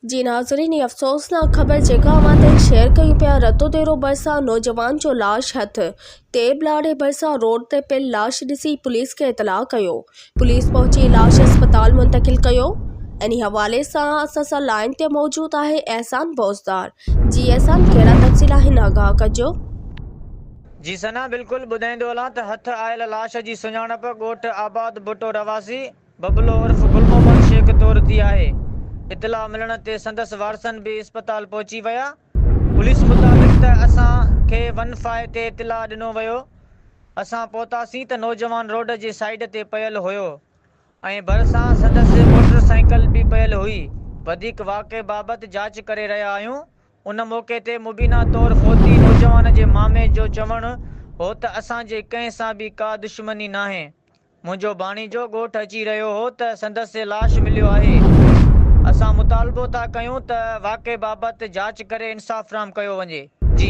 जी नाज़रीन, अफ़सोसनाक ख़बर जेका अवां ताईं शेयर कयूं पिया। रतो देरो भरिसां नौजवान जो लाश हथ तेब लाड़े भरिसां रोड ते पियल लाश ॾिसी पुलिस खे इतलाह कयो। पुलिस पहुची लाश अस्पताल मुंतकिल कयो। इन हवाले सां असां सां लाइन ते मौजूद आहे एहसान बोज़दार। जी एहसान, कहिड़ा तफ़सील आहिनि, आगाह कजो। जी सना, बिल्कुल ॿुधाईंदो हलां त हथ आयल लाश जी सुञाणप ॻोठ आबाद भुट्टो रवासी बबलो उर्फ़ गुल मोहम्मद शेख तौर थी आहे। इतलाह मिलण ते संदसि वारसन भी अस्पताल पहुची विया। पुलिस मुताबिक़ त असांखे वन फाए ते इतलाह ॾिनो वियो। असां पहुतासीं त नौजवान रोड जे साइड ते पियल हुयो ऐं भरिसां संदसि मोटरसाइकिल भी पियल हुई। वधीक वाक़े बाबति जांच करे रहिया आहियूं। उन मौक़े ते मुबीना तौर फ़ौती नौजवान जे मामे जो चवणु हो त असांजे कंहिं सां बि का दुश्मनी नाहे। मुंहिंजो भाणीजो ॻोठु अची रहियो हो त संदसि लाश मिलियो आहे। असां मुतालबो था कयूं त वाक़े बाबति जांच करे इंसाफ़ फ़राहम कयो वञे। जी